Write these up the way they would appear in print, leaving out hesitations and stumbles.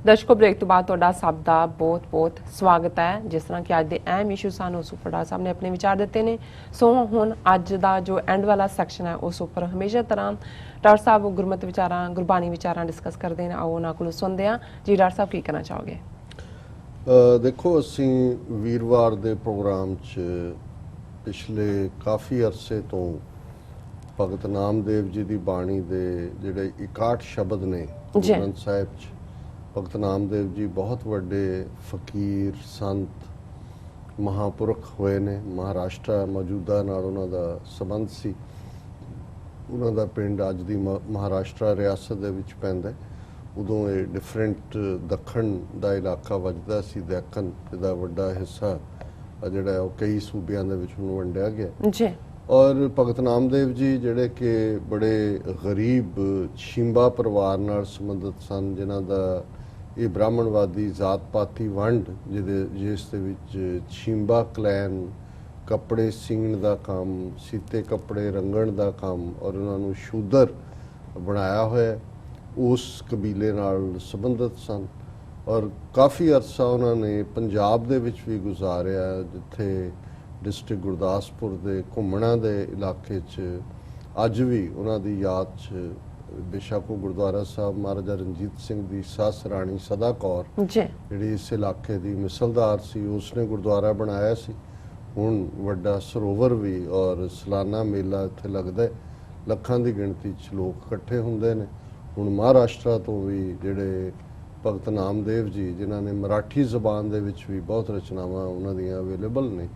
ਦਰਸ਼ਕੋ break ਤੋਂ ਬਾਅਦ ਤੁਹਾਡਾ ਸਭ ਦਾ ਬਹੁਤ-ਬਹੁਤ ਸਵਾਗਤ ਹੈ। ਜਿਸ ਤਰ੍ਹਾਂ ਕਿ ਅੱਜ ਦੇ ਅਹਿਮ ਇਸ਼ੂ ਸਾਨੂੰ ਸੁਪਰਡਾ ਸਾਹਿਬ ਨੇ ਆਪਣੇ ਵਿਚਾਰ ਦਿੱਤੇ ਨੇ, ਸੋ ਹੁਣ ਅੱਜ ਦਾ ਜੋ ਐਂਡ ਵਾਲਾ ਸੈਕਸ਼ਨ ਹੈ ਉਸ ਉੱਪਰ ਹਮੇਸ਼ਾ ਤਰ੍ਹਾਂ ਡਾਕਟਰ ਸਾਹਿਬ ਗੁਰਮਤਿ ਵਿਚਾਰਾਂ, ਗੁਰਬਾਣੀ ਵਿਚਾਰਾਂ ਡਿਸਕਸ ਕਰਦੇ ਨੇ। ਆਓ ਉਹਨਾਂ ਕੋਲੋਂ ਸੁਣਦੇ ਹਾਂ ਜੀ। ਡਾਕਟਰ ਸਾਹਿਬ ਕੀ ਕਹਿਣਾ ਚਾਹੋਗੇ? ਦੇਖੋ, ਅਸੀਂ ਵੀਰਵਾਰ ਦੇ ਪ੍ਰੋਗਰਾਮ 'ਚ ਪਿਛਲੇ ਕਾਫੀ ਅਰਸੇ ਤੋਂ ਭਗਤ ਨਾਮਦੇਵ ਜੀ ਦੀ ਬਾਣੀ ਦੇ ਜਿਹੜੇ 61 ਸ਼ਬਦ ਨੇ ਗੁਰੂ ਗ੍ਰੰਥ ਸਾਹਿਬ 'ਚ, ਭਗਤ ਨਾਮਦੇਵ ਜੀ ਬਹੁਤ ਵੱਡੇ ਫਕੀਰ, ਸੰਤ, ਮਹਾਂਪੁਰਖ ਹੋਏ ਨੇ। ਮਹਾਰਾਸ਼ਟਰ ਮੌਜੂਦਾ ਨਾਲ ਉਹਨਾਂ ਦਾ ਸੰਬੰਧ ਸੀ। ਉਹਨਾਂ ਦਾ ਪਿੰਡ ਅੱਜ ਦੀ ਮਹਾਰਾਸ਼ਟਰ ਰਿਆਸਤ ਦੇ ਵਿੱਚ ਪੈਂਦਾ। ਉਦੋਂ ਇਹ ਡਿਫਰੈਂਟ ਦੱਖਣ ਦਾ ਇਲਾਕਾ ਵੱਜਦਾ ਸੀ। ਦੱਖਣ ਦਾ ਵੱਡਾ ਹਿੱਸਾ ਜਿਹੜਾ ਉਹ ਕਈ ਸੂਬਿਆਂ ਦੇ ਵਿੱਚ ਉਹਨੂੰ ਵੰਡਿਆ ਗਿਆ ਜੀ। ਔਰ ਭਗਤ ਨਾਮਦੇਵ ਜੀ ਜਿਹੜੇ ਕਿ ਬੜੇ ਗਰੀਬ ਛਿੰਬਾ ਪਰਿਵਾਰ ਨਾਲ ਸੰਬੰਧਿਤ ਸਨ, ਜਿਨ੍ਹਾਂ ਦਾ ਇਹ ਬ੍ਰਾਹਮਣਵਾਦੀ ਜ਼ਾਤ ਪਾਤੀ ਵੰਡ ਜਿਸ ਦੇ ਵਿੱਚ ਛਿੰਬਾ ਕਲੈਨ ਕੱਪੜੇ ਸੀਣ ਦਾ ਕੰਮ, ਸੀਤੇ ਕੱਪੜੇ ਰੰਗਣ ਦਾ ਕੰਮ ਔਰ ਉਹਨਾਂ ਨੂੰ ਸ਼ੂਦਰ ਬਣਾਇਆ ਹੋਇਆ, ਉਸ ਕਬੀਲੇ ਨਾਲ ਸੰਬੰਧਿਤ ਸਨ। ਔਰ ਕਾਫੀ ਅਰਸਾ ਉਹਨਾਂ ਨੇ ਪੰਜਾਬ ਦੇ ਵਿੱਚ ਵੀ ਗੁਜ਼ਾਰਿਆ, ਜਿੱਥੇ ਡਿਸਟ੍ਰਿਕਟ ਗੁਰਦਾਸਪੁਰ ਦੇ ਘੁੰਮਣਾ ਦੇ ਇਲਾਕੇ 'ਚ ਅੱਜ ਵੀ ਉਹਨਾਂ ਦੀ ਯਾਦ 'ਚ ਬੇਸ਼ੱਕ ਉਹ ਗੁਰਦੁਆਰਾ ਸਾਹਿਬ ਮਹਾਰਾਜਾ ਰਣਜੀਤ ਸਿੰਘ ਦੀ ਸੱਸ ਰਾਣੀ ਸਦਾ ਕੌਰ ਜਿਹੜੀ ਇਸ ਇਲਾਕੇ ਦੀ ਮਿਸਲਦਾਰ ਸੀ, ਉਸਨੇ ਗੁਰਦੁਆਰਾ ਬਣਾਇਆ ਸੀ। ਹੁਣ ਵੱਡਾ ਸਰੋਵਰ ਵੀ ਔਰ ਸਾਲਾਨਾ ਮੇਲਾ ਇੱਥੇ ਲੱਗਦਾ, ਲੱਖਾਂ ਦੀ ਗਿਣਤੀ 'ਚ ਲੋਕ ਇਕੱਠੇ ਹੁੰਦੇ ਨੇ। ਹੁਣ ਮਹਾਰਾਸ਼ਟਰ ਤੋਂ ਵੀ ਜਿਹੜੇ ਭਗਤ ਨਾਮਦੇਵ ਜੀ, ਜਿਨ੍ਹਾਂ ਨੇ ਮਰਾਠੀ ਜ਼ਬਾਨ ਦੇ ਵਿੱਚ ਵੀ ਬਹੁਤ ਰਚਨਾਵਾਂ ਉਹਨਾਂ ਦੀਆਂ ਅਵੇਲੇਬਲ ਨੇ,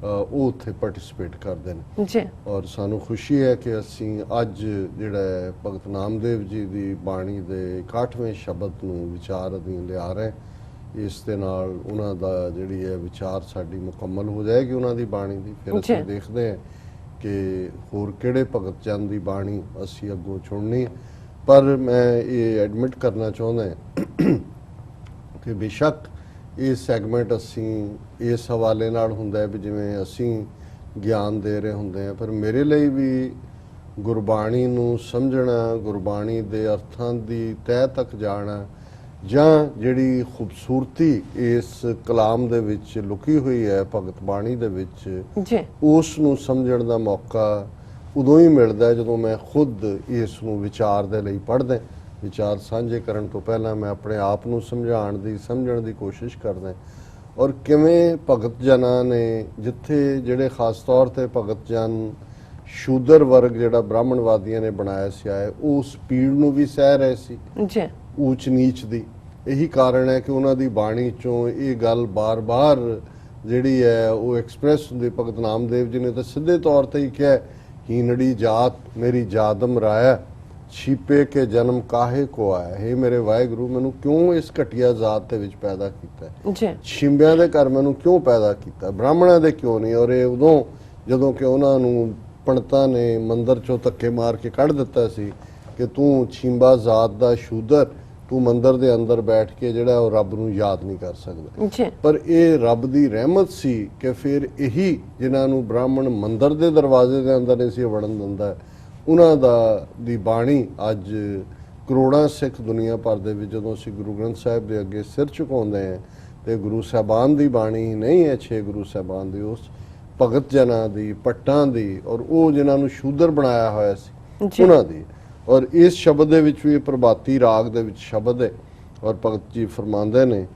ਉਹ ਉੱਥੇ ਪਾਰਟਿਸਿਪੇਟ ਕਰਦੇ ਨੇ ਜੀ। ਔਰ ਸਾਨੂੰ ਖੁਸ਼ੀ ਹੈ ਕਿ ਅਸੀਂ ਅੱਜ ਜਿਹੜਾ ਭਗਤ ਨਾਮਦੇਵ ਜੀ ਦੀ ਬਾਣੀ ਦੇ 61ਵੇਂ ਸ਼ਬਦ ਨੂੰ ਵਿਚਾਰ ਅਧੀਨ ਲਿਆ ਰਹੇ। ਇਸ ਦੇ ਨਾਲ ਉਹਨਾਂ ਦਾ ਜਿਹੜੀ ਹੈ ਵਿਚਾਰ ਸਾਡੀ ਮੁਕੰਮਲ ਹੋ ਜਾਏਗੀ ਉਹਨਾਂ ਦੀ ਬਾਣੀ ਦੀ। ਫਿਰ ਅਸੀਂ ਦੇਖਦੇ ਹਾਂ ਕਿ ਹੋਰ ਕਿਹੜੇ ਭਗਤ ਜਨ ਦੀ ਬਾਣੀ ਅਸੀਂ ਅੱਗੋਂ ਚੁਣਨੀ। ਪਰ ਮੈਂ ਇਹ ਐਡਮਿਟ ਕਰਨਾ ਚਾਹੁੰਦਾ ਕਿ ਬੇਸ਼ੱਕ ਇਹ ਸੈਗਮੈਂਟ ਅਸੀਂ ਇਸ ਹਵਾਲੇ ਨਾਲ ਹੁੰਦਾ ਵੀ ਜਿਵੇਂ ਅਸੀਂ ਗਿਆਨ ਦੇ ਰਹੇ ਹੁੰਦੇ ਹਾਂ, ਪਰ ਮੇਰੇ ਲਈ ਵੀ ਗੁਰਬਾਣੀ ਨੂੰ ਸਮਝਣਾ, ਗੁਰਬਾਣੀ ਦੇ ਅਰਥਾਂ ਦੀ ਤਹਿ ਤੱਕ ਜਾਣਾ, ਜਾਂ ਜਿਹੜੀ ਖੂਬਸੂਰਤੀ ਇਸ ਕਲਾਮ ਦੇ ਵਿੱਚ ਲੁਕੀ ਹੋਈ ਹੈ ਭਗਤ ਬਾਣੀ ਦੇ ਵਿੱਚ, ਉਸ ਨੂੰ ਸਮਝਣ ਦਾ ਮੌਕਾ ਉਦੋਂ ਹੀ ਮਿਲਦਾ ਜਦੋਂ ਮੈਂ ਖੁਦ ਇਸ ਨੂੰ ਵਿਚਾਰ ਦੇ ਲਈ ਪੜ੍ਹਦਾ। ਵਿਚਾਰ ਸਾਂਝੇ ਕਰਨ ਤੋਂ ਪਹਿਲਾਂ ਮੈਂ ਆਪਣੇ ਆਪ ਨੂੰ ਸਮਝਣ ਦੀ ਕੋਸ਼ਿਸ਼ ਕਰਦਾ। ਔਰ ਕਿਵੇਂ ਭਗਤ ਜਨਾਂ ਨੇ, ਜਿੱਥੇ ਜਿਹੜੇ ਖਾਸ ਤੌਰ ਤੇ ਭਗਤ ਜਨ ਸ਼ੂਦਰ ਵਰਗ ਜਿਹੜਾ ਬ੍ਰਾਹਮਣਵਾਦੀਆਂ ਨੇ ਬਣਾਇਆ ਸੀ ਆਏ, ਉਹ ਸਪੀਡ ਨੂੰ ਵੀ ਸਹਿ ਰਹੇ ਸੀ, ਊਚ ਨੀਚ ਦੀ। ਇਹੀ ਕਾਰਨ ਹੈ ਕਿ ਉਹਨਾਂ ਦੀ ਬਾਣੀ ਚੋਂ ਇਹ ਗੱਲ ਬਾਰ-ਬਾਰ ਜਿਹੜੀ ਹੈ ਉਹ ਐਕਸਪ੍ਰੈਸ ਹੁੰਦੀ। ਭਗਤ ਨਾਮਦੇਵ ਜੀ ਨੇ ਤਾਂ ਸਿੱਧੇ ਤੌਰ ਤੇ ਹੀ ਕਿਹਾ, ਹੀਨੜੀ ਜਾਤ ਮੇਰੀ ਜਾਦਮ ਰਾਇਆ, ਛੀਪੇ ਕੇ ਜਨਮ ਕਾਹੇ ਕੋ ਆਇਆ। ਇਹ ਮੇਰੇ ਵਾਹਿਗੁਰੂ, ਮੈਨੂੰ ਕਿਉਂ ਇਸ ਘਟੀਆ ਜ਼ਾਤ ਦੇ ਵਿੱਚ ਪੈਦਾ ਕੀਤਾ? ਛਿੰਬਿਆਂ ਦੇ ਘਰ ਮੈਨੂੰ ਕਿਉਂ ਪੈਦਾ ਕੀਤਾ, ਬ੍ਰਾਹਮਣਾਂ ਦੇ ਕਿਉਂ ਨਹੀਂ? ਔਰ ਇਹ ਉਦੋਂ ਜਦੋਂ ਕਿ ਉਹਨਾਂ ਨੂੰ ਪੰਡਤਾਂ ਨੇ ਮੰਦਰ ਚੋਂ ਧੱਕੇ ਮਾਰ ਕੇ ਕੱਢ ਦਿੱਤਾ ਸੀ ਕਿ ਤੂੰ ਛਿੰਬਾ ਜ਼ਾਤ ਦਾ ਸ਼ੂਦਰ, ਤੂੰ ਮੰਦਰ ਦੇ ਅੰਦਰ ਬੈਠ ਕੇ ਜਿਹੜਾ ਉਹ ਰੱਬ ਨੂੰ ਯਾਦ ਨਹੀਂ ਕਰ ਸਕਦਾ। ਪਰ ਇਹ ਰੱਬ ਦੀ ਰਹਿਮਤ ਸੀ ਕਿ ਫਿਰ ਇਹੀ ਜਿਨ੍ਹਾਂ ਨੂੰ ਬ੍ਰਾਹਮਣ ਮੰਦਰ ਦੇ ਦਰਵਾਜ਼ੇ ਦੇ ਅੰਦਰ ਨਹੀਂ ਸੀ ਵੜਨ ਦਿੰਦਾ, ਉਹਨਾਂ ਦੀ ਬਾਣੀ ਅੱਜ ਕਰੋੜਾਂ ਸਿੱਖ ਦੁਨੀਆ ਭਰ ਦੇ ਵਿੱਚ ਜਦੋਂ ਅਸੀਂ ਗੁਰੂ ਗ੍ਰੰਥ ਸਾਹਿਬ ਦੇ ਅੱਗੇ ਸਿਰ ਝੁਕਾਉਂਦੇ ਹਾਂ ਤੇ ਗੁਰੂ ਸਾਹਿਬਾਨ ਦੀ ਬਾਣੀ ਨਹੀਂ ਹੈ, 6 ਗੁਰੂ ਸਾਹਿਬਾਨ ਦੀ, ਉਸ ਭਗਤ ਜਨਾਂ ਦੀ, ਪੱਟਾਂ ਦੀ, ਔਰ ਉਹ ਜਿਨ੍ਹਾਂ ਨੂੰ ਸ਼ੂਦਰ ਬਣਾਇਆ ਹੋਇਆ ਸੀ ਉਹਨਾਂ ਦੀ। ਔਰ ਇਸ ਸ਼ਬਦ ਦੇ ਵਿੱਚ ਵੀ ਪ੍ਰਭਾਤੀ ਰਾਗ ਦੇ ਵਿੱਚ ਸ਼ਬਦ ਹੈ ਔਰ ਭਗਤ ਜੀ ਫਰਮਾਉਂਦੇ ਨੇ,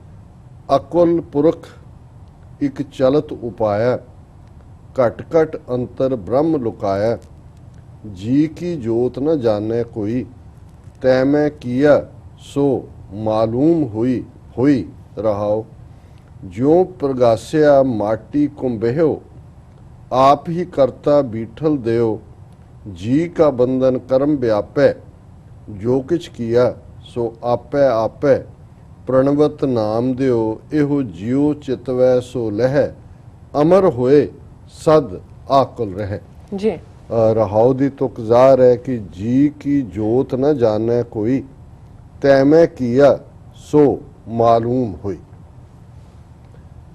ਅਕਲ ਪੁਰਖ ਇੱਕ ਚਲਤ ਉਪਾਇਆ, ਘਟ ਘਟ ਅੰਤਰ ਬ੍ਰਹਮ ਲੁਕਾਇਆ, ਜੀ ਕੀ ਜੋਤ न जाने कोई, तै मैं किया सो मालूम हुई रहाओ, ज्यों प्रगास्या माटी कुंभेहो, आप ही करता बीठल देओ, जी का बंधन कर्म व्यापै, जो किछ किया सो आपै आपै, प्रणवत नाम दिओ, एहो जियो चितवै सो लह, अमर होए सद आकुल रह। जी रहाओ दी तुक ਜ਼ਾਹਰ है कि जी की जोत न जाने कोई, तैमै किया सो मालूम हुई।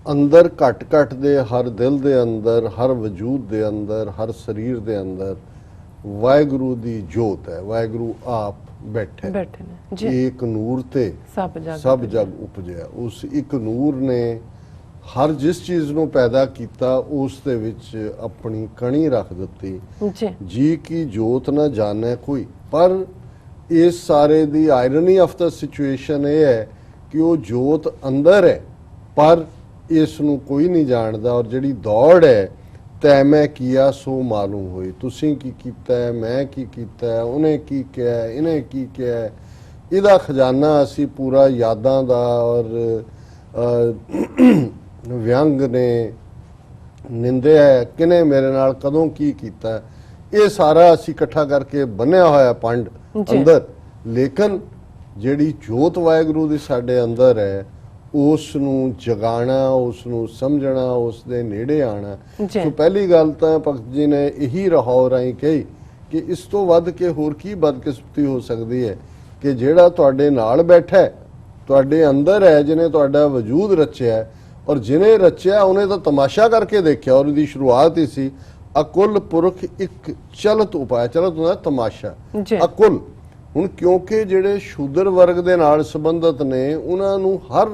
अंदर घट घट दे हर दिल दे अंदर, हर वजूद दे अंदर, हर शरीर दे अंदर ਵਾਹਿਗੁਰੂ ਦੀ ਜੋਤ ਹੈ, ਵਾਹਿਗੁਰੂ ਆਪ ਬੈਠਾ ਬੈਠੇ ਨੇ ਜੀ। ਇੱਕ ਨੂਰ ਤੇ ਸਭ ਜਗ ਉਪਜਿਆ। ਉਸ ਇੱਕ ਨੂਰ ਨੇ ਹਰ ਜਿਸ ਚੀਜ਼ ਨੂੰ ਪੈਦਾ ਕੀਤਾ ਉਸ ਦੇ ਵਿੱਚ ਆਪਣੀ ਕਣੀ ਰੱਖ ਦਿੱਤੀ। ਜੀ ਕੀ ਜੋਤ ਨਾ ਜਾਣੈ ਕੋਈ। ਪਰ ਇਸ ਸਾਰੇ ਦੀ ਆਇਰਨੀ ਆਫ ਦਾ ਸਿਚੁਏਸ਼ਨ ਇਹ ਹੈ ਕਿ ਉਹ ਜੋਤ ਅੰਦਰ ਹੈ ਪਰ ਇਸ ਨੂੰ ਕੋਈ ਨਹੀਂ ਜਾਣਦਾ। ਔਰ ਜਿਹੜੀ ਦੌੜ ਹੈ, ਤੈ ਮੈਂ ਕੀਆ ਸੋ ਮਾਲੂਮ ਹੋਈ। ਤੁਸੀਂ ਕੀ ਕੀਤਾ ਹੈ, ਮੈਂ ਕੀ ਕੀਤਾ ਹੈ, ਉਹਨੇ ਕੀ ਕਿਹਾ, ਇਹਨੇ ਕੀ ਕਿਹਾ, ਇਹਦਾ ਖਜ਼ਾਨਾ ਅਸੀਂ ਪੂਰਾ ਯਾਦਾਂ ਦਾ ਔਰ ਵਿਅੰਗ ਨੇ ਨਿੰਦਿਆ, ਕਿਨੇ ਮੇਰੇ ਨਾਲ ਕਦੋਂ ਕੀ ਕੀਤਾ, ਇਹ ਸਾਰਾ ਅਸੀਂ ਇਕੱਠਾ ਕਰਕੇ ਬੰਨਿਆ ਹੋਇਆ ਪੰਡ ਅੰਦਰ। ਲੇਕਿਨ ਜਿਹੜੀ ਜੋਤ ਵਾਹਿਗੁਰੂ ਦੀ ਸਾਡੇ ਅੰਦਰ ਹੈ, ਉਸ ਨੂੰ ਜਗਾਣਾ, ਉਸ ਨੂੰ ਸਮਝਣਾ, ਉਸ ਦੇ ਨੇੜੇ ਆਣਾ। ਸੋ ਪਹਿਲੀ ਗੱਲ ਤਾਂ ਭਗਤ ਜੀ ਨੇ ਇਹੀ ਰਹਾਉ ਰਾਹੀਂ ਕਹੀ ਕਿ ਇਸ ਤੋਂ ਵੱਧ ਕੇ ਹੋਰ ਕੀ ਬਦਕਿਸਮਤੀ ਹੋ ਸਕਦੀ ਹੈ ਕਿ ਜਿਹੜਾ ਤੁਹਾਡੇ ਨਾਲ ਬੈਠਾ ਹੈ, ਤੁਹਾਡੇ ਅੰਦਰ ਹੈ, ਜਿਹਨੇ ਤੁਹਾਡਾ ਵਜੂਦ ਰਚਿਆ, ਔਰ ਜਿਹਨੇ ਰਚਿਆ ਉਹਨੇ ਤਾਂ ਤਮਾਸ਼ਾ ਕਰਕੇ ਦੇਖਿਆ। ਔਰ ਇਹਦੀ ਸ਼ੁਰੂਆਤ ਹੀ ਸੀ ਅਕੁਲ ਪੁਰਖ ਇੱਕ ਚਲਤ ਉਪਾਇਆ। ਚਲਤ ਹੁੰਦਾ ਤਮਾਸ਼ਾ, ਅਕੁਲ। ਹੁਣ ਕਿਉਂਕਿ ਜਿਹੜੇ ਸ਼ੂਦਰ ਵਰਗ ਦੇ ਨਾਲ ਸੰਬੰਧਿਤ ਨੇ, ਉਹਨਾਂ ਨੂੰ ਹਰ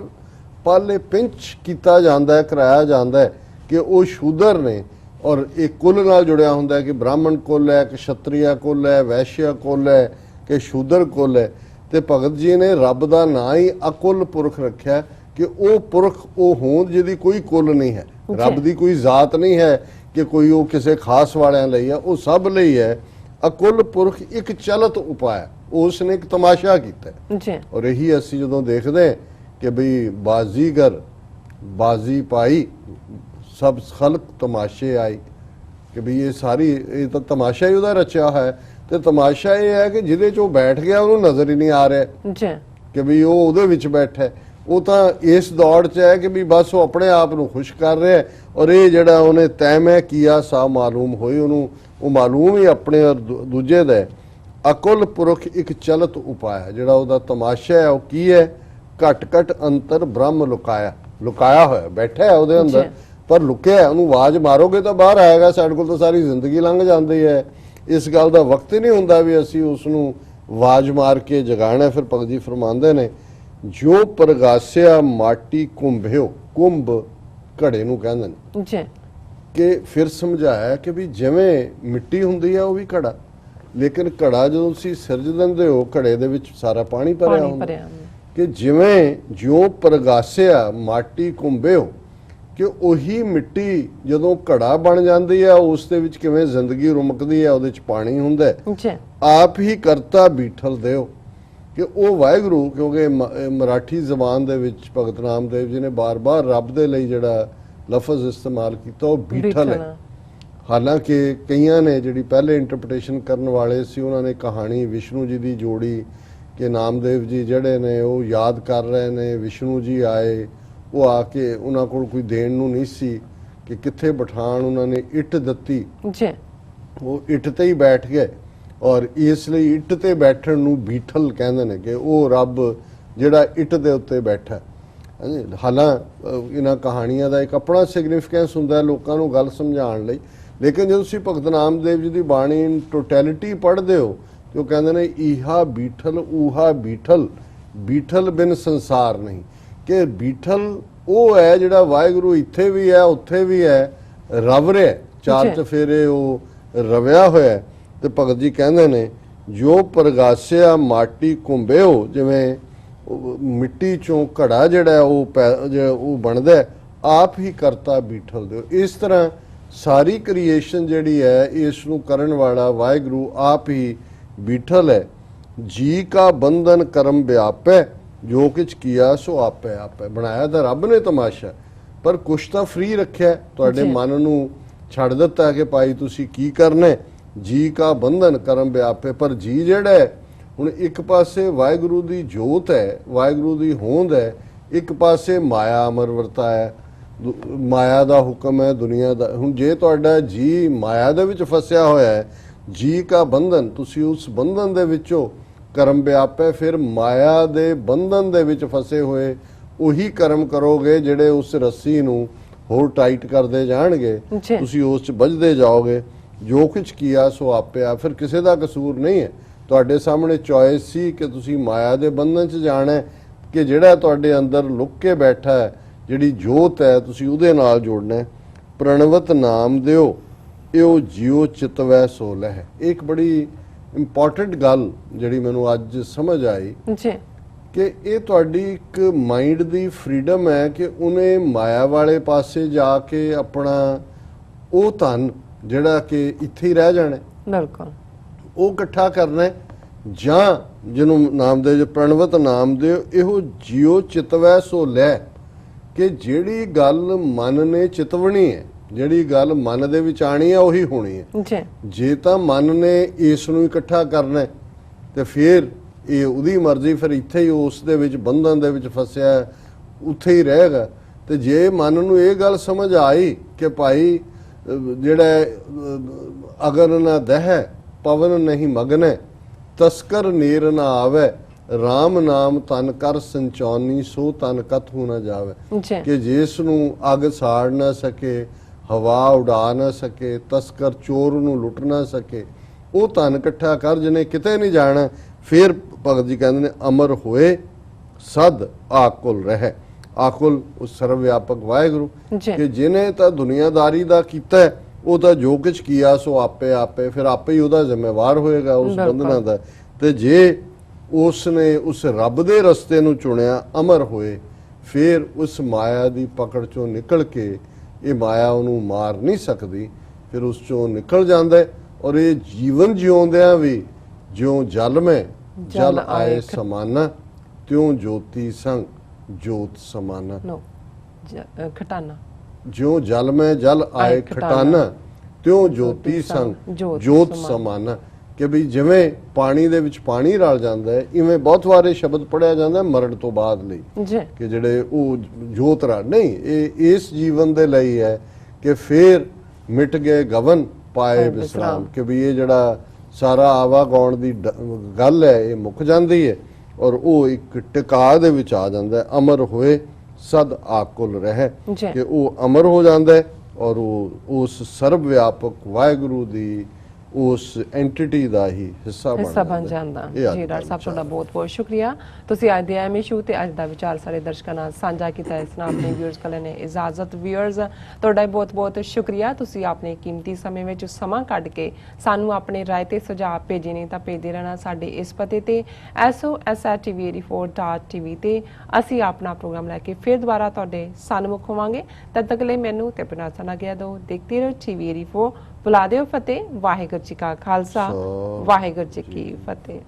ਪਲ ਪਿੰਚ ਕੀਤਾ ਜਾਂਦਾ ਹੈ, ਕਰਾਇਆ ਜਾਂਦਾ ਹੈ ਕਿ ਉਹ ਸ਼ੂਦਰ ਨੇ। ਔਰ ਇਹ ਕੁਲ ਨਾਲ ਜੁੜਿਆ ਹੁੰਦਾ ਹੈ ਕਿ ਬ੍ਰਾਹਮਣ ਕੁਲ ਹੈ, ਕਿ ਛਤਰੀਆ ਕੁਲ ਹੈ, ਵੈਸ਼ਿਆ ਕੁਲ ਹੈ, ਕਿ ਸ਼ੂਦਰ ਕੁਲ ਹੈ। ਤੇ ਭਗਤ ਜੀ ਨੇ ਰੱਬ ਦਾ ਨਾਂ ਹੀ ਅਕੁਲ ਪੁਰਖ ਰੱਖਿਆ ਕਿ ਉਹ ਪੁਰਖ ਉਹ ਹੋਂਦ ਜਿਹਦੀ ਕੋਈ ਕੁਲ ਨਹੀਂ ਹੈ। ਰੱਬ ਦੀ ਕੋਈ ਜ਼ਾਤ ਨਹੀਂ ਹੈ ਕਿ ਕੋਈ ਉਹ ਕਿਸੇ ਖਾਸ ਵਾਲਿਆਂ ਲਈ ਹੈ, ਉਹ ਸਭ ਲਈ ਹੈ। ਅਕੁਲ ਪੁਰਖ ਇੱਕ ਚਲਤ ਉਪਾਇਆ, ਉਸ ਨੇ ਇੱਕ ਤਮਾਸ਼ਾ ਕੀਤਾ। ਔਰ ਇਹੀ ਅਸੀਂ ਜਦੋਂ ਦੇਖਦੇ ਹਾਂ ਕਿ ਬਈ ਬਾਜ਼ੀਗਰ ਬਾਜ਼ੀ ਪਾਈ, ਸਭ ਖਲਕ ਤਮਾਸ਼ੇ ਆਈ, ਕਿ ਬਈ ਇਹ ਸਾਰੀ ਇਹ ਤਾਂ ਤਮਾਸ਼ਾ ਹੀ ਉਹਦਾ ਰਚਿਆ ਹੈ। ਤੇ ਤਮਾਸ਼ਾ ਇਹ ਹੈ ਕਿ ਜਿਹਦੇ 'ਚ ਉਹ ਬੈਠ ਗਿਆ ਉਹਨੂੰ ਨਜ਼ਰ ਹੀ ਨਹੀਂ ਆ ਰਿਹਾ ਕਿ ਬਈ ਉਹ ਉਹਦੇ ਵਿੱਚ ਬੈਠਾ। ਉਹ ਤਾਂ ਇਸ ਦੌੜ 'ਚ ਹੈ ਕਿ ਵੀ ਬਸ ਉਹ ਆਪਣੇ ਆਪ ਨੂੰ ਖੁਸ਼ ਕਰ ਰਿਹਾ। ਔਰ ਇਹ ਜਿਹੜਾ ਉਹਨੇ ਤੈ ਮੈਂ ਕੀਆ ਸਾ ਮਾਲੂਮ ਹੋਈ, ਉਹਨੂੰ ਉਹ ਮਾਲੂਮ ਹੀ ਆਪਣੇ ਔਰ ਦੂਜੇ ਦਾ। ਅਕੁਲ ਪੁਰਖ ਇੱਕ ਚਲਤ ਉਪਾਇਆ, ਜਿਹੜਾ ਉਹਦਾ ਤਮਾਸ਼ਾ ਹੈ ਉਹ ਕੀ ਹੈ? ਘਟ ਘਟ ਅੰਤਰ ਬ੍ਰਹਮ ਲੁਕਾਇਆ ਹੋਇਆ ਬੈਠਾ ਹੈ ਉਹਦੇ ਅੰਦਰ, ਪਰ ਲੁਕਿਆ। ਉਹਨੂੰ ਆਵਾਜ਼ ਮਾਰੋਗੇ ਤਾਂ ਬਾਹਰ ਆਏਗਾ। ਸਾਡੇ ਕੋਲ ਤਾਂ ਸਾਰੀ ਜ਼ਿੰਦਗੀ ਲੰਘ ਜਾਂਦੀ ਹੈ, ਇਸ ਗੱਲ ਦਾ ਵਕਤ ਹੀ ਨਹੀਂ ਹੁੰਦਾ ਵੀ ਅਸੀਂ ਉਸ ਨੂੰ ਆਵਾਜ਼ ਮਾਰ ਕੇ ਜਗਾਣਾ। ਫਿਰ ਭਗਤ ਜੀ ਫਰਮਾਉਂਦੇ ਨੇ ਜੋ ਪ੍ਰਗਾਸਿਆ ਮਾਟੀ ਕੁੰਭਿਓ, ਕੁੰਭ ਘੜੇ ਨੂੰ ਕਹਿੰਦੇ ਨੇ, ਕਿ ਫਿਰ ਸਮਝਾਇਆ ਕਿ ਵੀ ਜਿਵੇਂ ਮਿੱਟੀ ਹੁੰਦੀ ਹੈ ਉਹ ਵੀ ਘੜਾ, ਲੇਕਿਨ ਘੜਾ ਜਦੋਂ ਤੁਸੀਂ ਸਿਰਜ ਦਿੰਦੇ ਹੋ, ਘੜੇ ਦੇ ਵਿੱਚ ਸਾਰਾ ਪਾਣੀ ਭਰਿਆ ਹੁੰਦਾ, ਕਿ ਜਿਵੇਂ ਜਿਉਂ ਪ੍ਰਗਾਸਿਆ ਮਾਟੀ ਕੁੰਭਿਓ, ਕਿ ਉਹੀ ਮਿੱਟੀ ਜਦੋਂ ਘੜਾ ਬਣ ਜਾਂਦੀ ਹੈ ਉਸ ਦੇ ਵਿੱਚ ਕਿਵੇਂ ਜ਼ਿੰਦਗੀ ਰੁਮਕਦੀ ਹੈ, ਉਹਦੇ ਚ ਪਾਣੀ ਹੁੰਦਾ ਹੈ। ਆਪ ਹੀ ਕਰਤਾ ਬੀਠਲ ਦਿਓ, ਕਿ ਉਹ ਵਾਹਿਗੁਰੂ, ਕਿਉਂਕਿ ਮਰਾਠੀ ਜ਼ਬਾਨ ਦੇ ਵਿੱਚ ਭਗਤ ਨਾਮਦੇਵ ਜੀ ਨੇ ਬਾਰ-ਬਾਰ ਰੱਬ ਦੇ ਲਈ ਜਿਹੜਾ ਲਫ਼ਜ਼ ਇਸਤੇਮਾਲ ਕੀਤਾ ਉਹ ਬੀਠਲ ਹੈ। ਹਾਲਾਂਕਿ ਕਈਆਂ ਨੇ ਜਿਹੜੀ ਪਹਿਲੇ ਇੰਟਰਪ੍ਰੀਟੇਸ਼ਨ ਕਰਨ ਵਾਲੇ ਸੀ, ਉਹਨਾਂ ਨੇ ਕਹਾਣੀ ਵਿਸ਼ਨੂੰ ਜੀ ਦੀ ਜੋੜੀ ਕਿ ਨਾਮਦੇਵ ਜੀ ਜਿਹੜੇ ਨੇ ਉਹ ਯਾਦ ਕਰ ਰਹੇ ਨੇ, ਵਿਸ਼ਨੂੰ ਜੀ ਆਏ, ਉਹ ਆ ਕੇ ਉਹਨਾਂ ਕੋਲ ਕੋਈ ਦੇਣ ਨੂੰ ਨਹੀਂ ਸੀ ਕਿ ਕਿੱਥੇ ਬਿਠਾਣ, ਉਹਨਾਂ ਨੇ ਇੱਟ ਦਿੱਤੀ, ਉਹ ਇੱਟ ਤੇ ਹੀ ਬੈਠ ਗਏ। ਔਰ ਇਸ ਲਈ ਇੱਟ ਤੇ ਬੈਠਣ ਨੂੰ ਬੀਠਲ ਕਹਿੰਦੇ ਨੇ, ਕਿ ਉਹ ਰੱਬ ਜਿਹੜਾ ਇੱਟ ਦੇ ਉੱਤੇ ਬੈਠਾ। ਹਾਲਾਂ ਇਹਨਾਂ ਕਹਾਣੀਆਂ ਦਾ ਇੱਕ ਆਪਣਾ ਸਿਗਨੀਫੀਕੈਂਸ ਹੁੰਦਾ ਲੋਕਾਂ ਨੂੰ ਗੱਲ ਸਮਝਾਉਣ ਲਈ, ਲੇਕਿਨ ਜਦੋਂ ਤੁਸੀਂ ਭਗਤ ਨਾਮਦੇਵ ਜੀ ਦੀ ਬਾਣੀ ਇਨ ਟੋਟੈਲਿਟੀ ਪੜ੍ਹਦੇ ਹੋ ਤੇ ਉਹ ਕਹਿੰਦੇ ਨੇ ਈਹਾ ਬੀਠਲ ਊਹਾ ਬੀਠਲ, ਬੀਠਲ ਬਿਨ ਸੰਸਾਰ ਨਹੀਂ, ਕਿ ਬੀਠਲ ਉਹ ਹੈ ਜਿਹੜਾ ਵਾਹਿਗੁਰੂ ਇੱਥੇ ਵੀ ਹੈ ਉੱਥੇ ਵੀ ਹੈ, ਰਵ ਰਿਹਾ, ਚਾਰ ਚਫੇਰੇ ਉਹ ਰਵਿਆ ਹੋਇਆ। ਤੇ ਭਗਤ ਜੀ ਕਹਿੰਦੇ ਨੇ ਜੋ ਪ੍ਰਗਾਸਿਆ ਮਾਟੀ ਕੁੰਭਿਓ, ਜਿਵੇਂ ਮਿੱਟੀ ਚੋਂ ਘੜਾ ਜਿਹੜਾ ਉਹ ਬਣਦਾ, ਆਪ ਹੀ ਕਰਤਾ ਬੀਠਲ ਦਿਓ। ਇਸ ਤਰ੍ਹਾਂ ਸਾਰੀ ਕ੍ਰੀਏਸ਼ਨ ਜਿਹੜੀ ਹੈ ਇਸ ਨੂੰ ਕਰਨ ਵਾਲਾ ਵਾਹਿਗੁਰੂ ਆਪ ਹੀ ਬੀਠਲ ਹੈ। ਜੀ ਕਾ ਬੰਧਨ ਕਰਮ ਵਿਆਪੈ, ਜੋ ਕੁਛ ਕੀਆ ਸੋ ਆਪੇ ਆਪੇ। ਬਣਾਇਆ ਤਾਂ ਰੱਬ ਨੇ ਤਮਾਸ਼ਾ, ਪਰ ਕੁਛ ਤਾਂ ਫ੍ਰੀ ਰੱਖਿਆ, ਤੁਹਾਡੇ ਮਨ ਨੂੰ ਛੱਡ ਦਿੱਤਾ ਕਿ ਭਾਈ ਤੁਸੀਂ ਕੀ ਕਰਨਾ। ਜੀ ਕਾ ਬੰਧਨ ਕਰਮ ਵਿਆਪੇ, ਪਰ ਜੀ ਜਿਹੜਾ ਹੈ ਹੁਣ ਇੱਕ ਪਾਸੇ ਵਾਹਿਗੁਰੂ ਦੀ ਜੋਤ ਹੈ, ਵਾਹਿਗੁਰੂ ਦੀ ਹੋਂਦ ਹੈ, ਇੱਕ ਪਾਸੇ ਮਾਇਆ ਅਮਰ ਵਰਤਾ ਹੈ, ਮਾਇਆ ਦਾ ਹੁਕਮ ਹੈ ਦੁਨੀਆ ਦਾ। ਹੁਣ ਜੇ ਤੁਹਾਡਾ ਜੀ ਮਾਇਆ ਦੇ ਵਿੱਚ ਫਸਿਆ ਹੋਇਆ ਹੈ, ਜੀ ਕਾ ਬੰਧਨ, ਤੁਸੀਂ ਉਸ ਬੰਧਨ ਦੇ ਵਿੱਚੋਂ ਕਰਮ ਵਿਆਪੇ, ਫਿਰ ਮਾਇਆ ਦੇ ਬੰਧਨ ਦੇ ਵਿੱਚ ਫਸੇ ਹੋਏ ਉਹੀ ਕਰਮ ਕਰੋਗੇ ਜਿਹੜੇ ਉਸ ਰੱਸੀ ਨੂੰ ਹੋਰ ਟਾਈਟ ਕਰਦੇ ਜਾਣਗੇ, ਤੁਸੀਂ ਉਸ 'ਚ ਵੱਜਦੇ ਜਾਓਗੇ। ਜੋ ਕੁਝ ਕੀਆ ਸੋ ਆਪਿਆ। ਫਿਰ ਕਿਸੇ ਦਾ ਕਸੂਰ ਨਹੀਂ ਹੈ, ਤੁਹਾਡੇ ਸਾਹਮਣੇ ਚੋਇਸ ਸੀ ਕਿ ਤੁਸੀਂ ਮਾਇਆ ਦੇ ਬੰਧਨ 'ਚ ਜਾਣਾ ਹੈ ਕਿ ਜਿਹੜਾ ਤੁਹਾਡੇ ਅੰਦਰ ਲੁੱਕ ਕੇ ਬੈਠਾ ਹੈ, ਜਿਹੜੀ ਜੋਤ ਹੈ, ਤੁਸੀਂ ਉਹਦੇ ਨਾਲ ਜੋੜਨਾ ਹੈ। ਪ੍ਰਣਵਤ ਨਾਮ ਦਿਓ ਇਹੋ ਜਿਉ ਚਿਤਵੈ ਸੋ ਲਹਿ। ਇਹ ਇੱਕ ਬੜੀ ਇੰਪੋਰਟੈਂਟ ਗੱਲ ਜਿਹੜੀ ਮੈਨੂੰ ਅੱਜ ਸਮਝ ਆਈ ਜੀ ਕਿ ਇਹ ਤੁਹਾਡੀ ਇੱਕ ਮਾਈਂਡ ਦੀ ਫਰੀडम ਹੈ ਕਿ ਉਹਨੇ ਮਾਇਆ ਵਾਲੇ ਪਾਸੇ ਜਾ ਕੇ ਆਪਣਾ ਉਹ ਧਨ ਜਿਹੜਾ ਕਿ ਇੱਥੇ ਹੀ ਰਹਿ ਜਾਣਾ, ਬਿਲਕੁਲ ਉਹ ਇਕੱਠਾ ਕਰਨਾ ਹੈ, ਜਾਂ ਜਿਹਨੂੰ ਨਾਮ ਦੇ ਜੋ ਪ੍ਰਣਵਤ ਨਾਮ ਦੇ ਇਹੋ ਜਿਉ ਚਿਤਵੈ ਸੋ ਲੈ, ਕਿ ਜਿਹੜੀ ਗੱਲ ਮਨ ਨੇ ਚਿਤਵਣੀ ਹੈ, ਜਿਹੜੀ ਗੱਲ ਮਨ ਦੇ ਵਿੱਚ ਆਣੀ ਹੈ ਉਹੀ ਹੋਣੀ ਹੈ। ਜੀ ਜੇ ਤਾਂ ਮਨ ਨੇ ਇਸ ਨੂੰ ਇਕੱਠਾ ਕਰਨਾ ਹੈ ਤੇ ਫਿਰ ਇਹ ਉਹਦੀ ਮਰਜ਼ੀ, ਫਿਰ ਇੱਥੇ ਹੀ ਉਸ ਦੇ ਵਿੱਚ ਬੰਧਨ ਦੇ ਵਿੱਚ ਫਸਿਆ ਉੱਥੇ ਹੀ ਰਹੇਗਾ। ਤੇ ਜੇ ਮਨ ਨੂੰ ਇਹ ਗੱਲ ਸਮਝ ਆਈ ਕਿ ਭਾਈ ਜਿਹੜਾ ਅਗਰ ਨਾ ਦਹਿ ਪਵਨ ਨਹੀਂ ਮਗਨੈ, ਤਸਕਰ ਨੀਰ ਨਾ ਆਵੇ, RAM ਨਾਮ ਤਨ ਕਰ ਸੰਚਾਨੀ ਸੋ ਤਨ ਕਥੂ ਨਾ ਜਾਵੇ। ਜੀ ਕਿ ਜਿਸ ਨੂੰ ਅੱਗ ਸਾੜ ਨਾ ਸਕੇ, ਹਵਾ ਉਡਾ ਨਾ ਸਕੇ, ਤਸਕਰ ਚੋਰ ਨੂੰ ਲੁੱਟ ਨਾ ਸਕੇ, ਉਹ ਧਨ ਇਕੱਠਾ ਕਰ ਜਿਹਨੇ ਕਿਤੇ ਨਹੀਂ ਜਾਣਾ। ਫਿਰ ਭਗਤ ਜੀ ਕਹਿੰਦੇ ਨੇ ਅਮਰ ਹੋਏ ਸਦ ਆਕੁਲ ਰਹਿ। ਆਕੁਲ ਉਸ ਸਰਵ ਵਿਆਪਕ ਵਾਹਿਗੁਰੂ ਜੀ ਕਿ ਜਿਹਨੇ ਤਾਂ ਦੁਨੀਆਦਾਰੀ ਦਾ ਕੀਤਾ ਹੈ, ਉਹ ਤਾਂ ਜੋ ਕੁਝ ਕੀਆ ਸੋ ਆਪੇ ਫਿਰ ਆਪੇ ਹੀ ਉਹਦਾ ਜ਼ਿੰਮੇਵਾਰ ਹੋਏਗਾ ਉਸ ਬਿਲਕੁਲ। ਬੰਧਨਾਂ ਦਾ। ਤੇ ਜੇ ਉਸ ਨੇ ਉਸ ਰੱਬ ਦੇ ਰਸਤੇ ਨੂੰ ਚੁਣਿਆ, ਅਮਰ ਹੋਏ, ਫਿਰ ਉਸ ਮਾਇਆ ਦੀ ਪਕੜ ਚੋਂ ਨਿਕਲ ਕੇ, ਇਹ ਮਾਇਆ ਉਹਨੂੰ ਮਾਰ ਨਹੀਂ ਸਕਦੀ, ਫਿਰ ਉਸ ਚੋਂ ਨਿਕਲ ਜਾਂਦਾ ਹੈ। ਔਰ ਇਹ ਜੀਵਨ ਜਿਉਂਦਿਆਂ ਵੀ ਜਿਉਂ ਜਲ ਮੈਂ ਜਲ ਆਏ ਸਮਾਨਾ, ਤਿਉਂ ਜੋਤੀ ਸੰਗ ਜੋਤ ਸਮਾਨਾ। ਨੋ ਖਟਾਨਾ ਜਿਉਂ ਜਲ ਮੈਂ ਜਲ ਆਏ ਖਟਾਨਾ, ਤਿਉਂ ਜੋਤੀ ਸੰਗ ਜੋਤ ਸਮਾਨਾ। ਕਿ ਵੀ ਜਿਵੇਂ ਪਾਣੀ ਦੇ ਵਿੱਚ ਪਾਣੀ ਰਲ ਜਾਂਦਾ ਹੈ, ਇਵੇਂ ਬਹੁਤ ਵਾਰੇ ਸ਼ਬਦ ਪੜਿਆ ਜਾਂਦਾ ਮਰਨ ਤੋਂ ਬਾਅਦ ਲਈ, ਜੀ ਕਿ ਜਿਹੜੇ ਉਹ ਜੋਤ ਰਲ ਨਹੀਂ, ਇਹ ਇਸ ਜੀਵਨ ਦੇ ਲਈ ਹੈ ਕਿ ਫੇਰ ਮਿਟ ਗਏ ਗਵਨ ਪਾਏ ਵਿਸਰਾਮ। ਕਿ ਵੀ ਇਹ ਜਿਹੜਾ ਸਾਰਾ ਆਵਾਗਾਉਣ ਦੀ ਗੱਲ ਹੈ ਇਹ ਮੁੱਕ ਜਾਂਦੀ ਹੈ ਔਰ ਉਹ ਇੱਕ ਟਿਕਾ ਦੇ ਵਿੱਚ ਆ ਜਾਂਦਾ ਹੈ। ਅਮਰ ਹੋਏ ਸਦ ਆਕੁਲ ਰਹਿ, ਜੀ ਕਿ ਉਹ ਅਮਰ ਹੋ ਜਾਂਦਾ ਹੈ ਔਰ ਉਹ ਉਸ ਸਰਬ ਵਿਆਪਕ ਵਾਹਿਗੁਰੂ ਦੀ ਉਸ ਐਂਟੀਟੀ ਦਾ ਹੀ ਹਿੱਸਾ ਬਣ ਜਾਂਦਾ। ਜੀ ਡਾਕਟਰ ਸਾਹਿਬ ਤੁਹਾਡਾ ਬਹੁਤ ਬਹੁਤ ਸ਼ੁਕਰੀਆ। ਤੁਸੀਂ ਅੱਜ ਦੇ ਐਮ ਇਸ਼ੂ ਤੇ ਅੱਜ ਦਾ ਵਿਚਾਰ ਸਾਰੇ ਦਰਸ਼ਕਾਂ ਨਾਲ ਸਾਂਝਾ ਕੀਤਾ। ਇਸ ਨਾਲ ਆਪਣੇ ਵਿਊਅਰਸ ਕੋਲ ਨੇ ਇਜਾਜ਼ਤ। ਵਿਊਅਰਸ ਤੁਹਾਡਾ ਬਹੁਤ ਬਹੁਤ ਸ਼ੁਕਰੀਆ। ਤੁਸੀਂ ਆਪਣੇ ਕੀਮਤੀ ਸਮੇਂ ਵਿੱਚ ਸਮਾਂ ਕੱਢ ਕੇ ਸਾਨੂੰ ਆਪਣੇ ਰਾਏ ਤੇ ਸੁਝਾਅ ਭੇਜੇ ਨੇ ਤਾਂ ਭੇਜਦੇ ਰਹਿਣਾ ਸਾਡੇ ਇਸ ਪਤੇ ਤੇ SOS@tv84.tv ਤੇ। ਅਸੀਂ ਆਪਣਾ ਪ੍ਰੋਗਰਾਮ ਲੈ ਕੇ ਫਿਰ ਦੁਬਾਰਾ ਤੁਹਾਡੇ ਸਨਮੁਖ ਹੋਵਾਂਗੇ। ਤਦ ਤੱਕ ਲਈ ਮੈਨੂੰ ਤੇ ਆਪਣਾ ਸੁਣਾ ਗਿਆ ਦੋ ਦੇਖਦੇ ਰਹੋ TV84। ਬੁਲਾ ਦਿਓ ਫਤਿਹ। ਵਾਹਿਗੁਰੂ ਜੀ ਕਾ ਖਾਲਸਾ, ਵਾਹਿਗੁਰੂ ਜੀ ਕੀ ਫਤਿਹ।